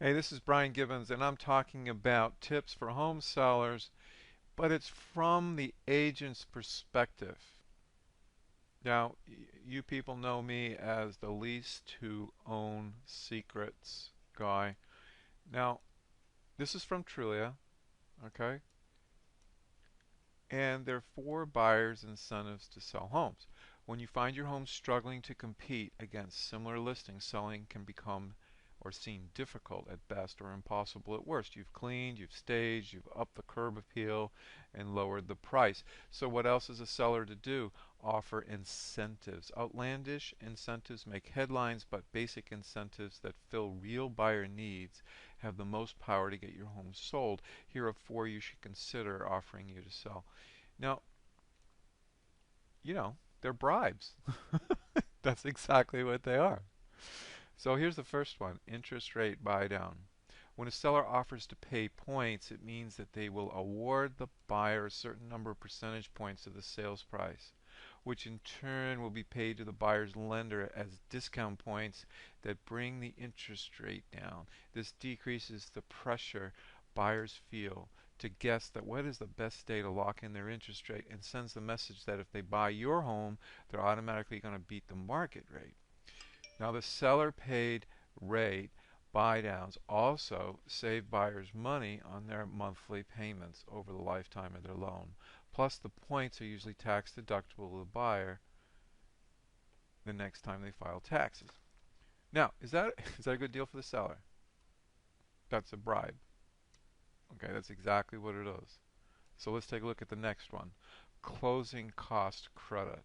Hey, this is Brian Gibbons, and I'm talking about tips for home sellers, but it's from the agent's perspective. Now, you people know me as the lease to own secrets guy. Now, this is from Trulia, okay? And there are four buyers' incentives to sell homes. When you find your home struggling to compete against similar listings, selling can become or seem difficult at best or impossible at worst. You've cleaned, you've staged, you've upped the curb appeal and lowered the price. So what else is a seller to do? Offer incentives. Outlandish incentives make headlines, but basic incentives that fill real buyer needs have the most power to get your home sold. Here are four you should consider offering you to sell. Now, they're bribes. That's exactly what they are. So here's the first one, interest rate buy down. When a seller offers to pay points, it means that they will award the buyer a certain number of percentage points of the sales price, which in turn will be paid to the buyer's lender as discount points that bring the interest rate down. This decreases the pressure buyers feel to guess that what is the best day to lock in their interest rate, and sends the message that if they buy your home, they're automatically going to beat the market rate. Now the seller paid rate buy downs also save buyers money on their monthly payments over the lifetime of their loan. Plus the points are usually tax deductible to the buyer the next time they file taxes. Now, is that a good deal for the seller? That's a bribe. Okay, that's exactly what it is. So let's take a look at the next one. Closing cost credit.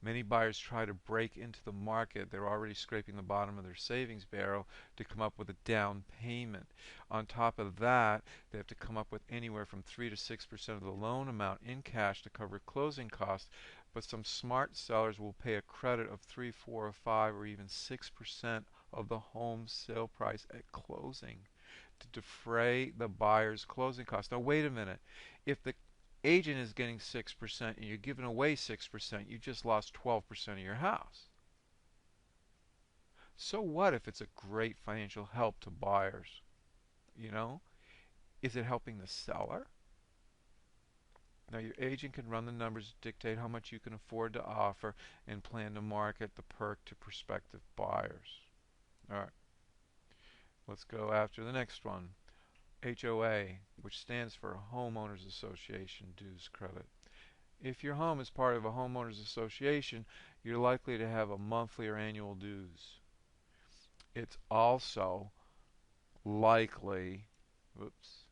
Many buyers try to break into the market. They're already scraping the bottom of their savings barrel to come up with a down payment. On top of that, they have to come up with anywhere from 3 to 6% of the loan amount in cash to cover closing costs. But some smart sellers will pay a credit of 3, 4, or 5, or even 6% of the home sale price at closing to defray the buyer's closing costs. Now, wait a minute. If the agent is getting 6% and you're giving away 6%, you just lost 12% of your house. So what if it's a great financial help to buyers? You know, is it helping the seller? Now your agent can run the numbers, dictate how much you can afford to offer, and plan to market the perk to prospective buyers. All right, let's go after the next one. HOA, which stands for Homeowners Association Dues Credit. If your home is part of a homeowners association, you're likely to have a monthly or annual dues. It's also likely, whoops,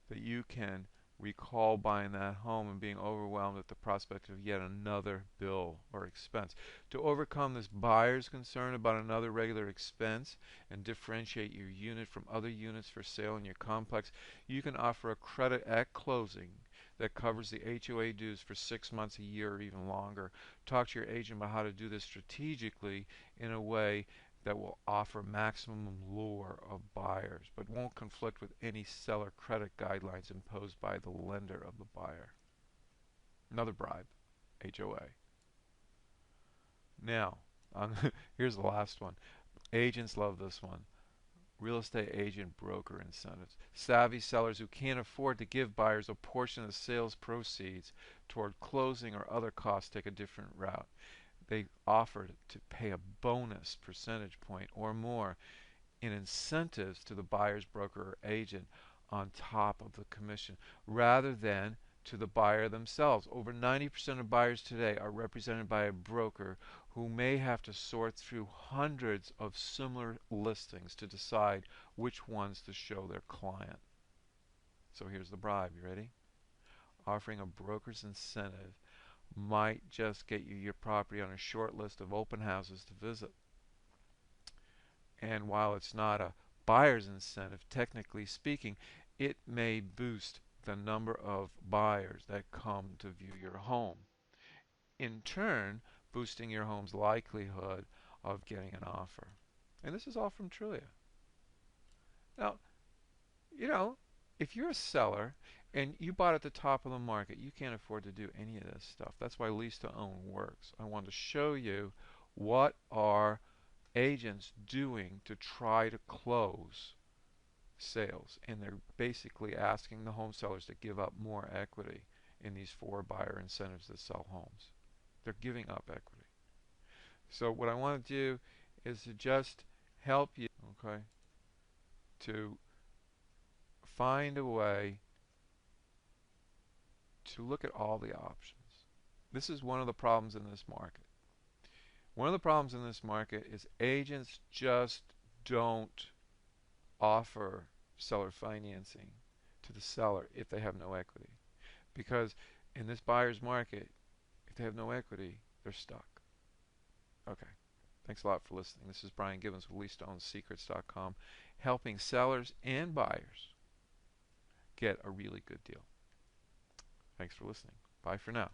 that you can recall buying that home and being overwhelmed at the prospect of yet another bill or expense. To overcome this buyer's concern about another regular expense and differentiate your unit from other units for sale in your complex, you can offer a credit at closing that covers the HOA dues for 6 months, a year, or even longer. Talk to your agent about how to do this strategically in a way that will offer maximum lure of buyers, but won't conflict with any seller credit guidelines imposed by the lender of the buyer. Another bribe, HOA. Now, here's the last one. Agents love this one. Real estate agent broker incentives. Savvy sellers who can't afford to give buyers a portion of the sales proceeds toward closing or other costs take a different route. They offer to pay a bonus percentage point or more in incentives to the buyer's broker or agent on top of the commission rather than to the buyer themselves. Over 90% of buyers today are represented by a broker who may have to sort through hundreds of similar listings to decide which ones to show their client. So here's the bribe. You ready? Offering a broker's incentive might just get you your property on a short list of open houses to visit. And while it's not a buyer's incentive, technically speaking, it may boost the number of buyers that come to view your home, in turn boosting your home's likelihood of getting an offer. And this is all from Trulia. Now, you know, if you're a seller and you bought at the top of the market, you can't afford to do any of this stuff. That's why lease to own works. I want to show you what are agents doing to try to close sales? And they're basically asking the home sellers to give up more equity in these 4 buyer incentives that sell homes. They're giving up equity. So what I want to do is to just help you, okay, to find a way to look at all the options. This is one of the problems in this market. One of the problems in this market is agents just don't offer seller financing to the seller if they have no equity. Because in this buyer's market, if they have no equity, they're stuck. Okay. Thanks a lot for listening. This is Brian Gibbons with LeaseToWnSecrets.com, helping sellers and buyers get a really good deal. Thanks for listening. Bye for now.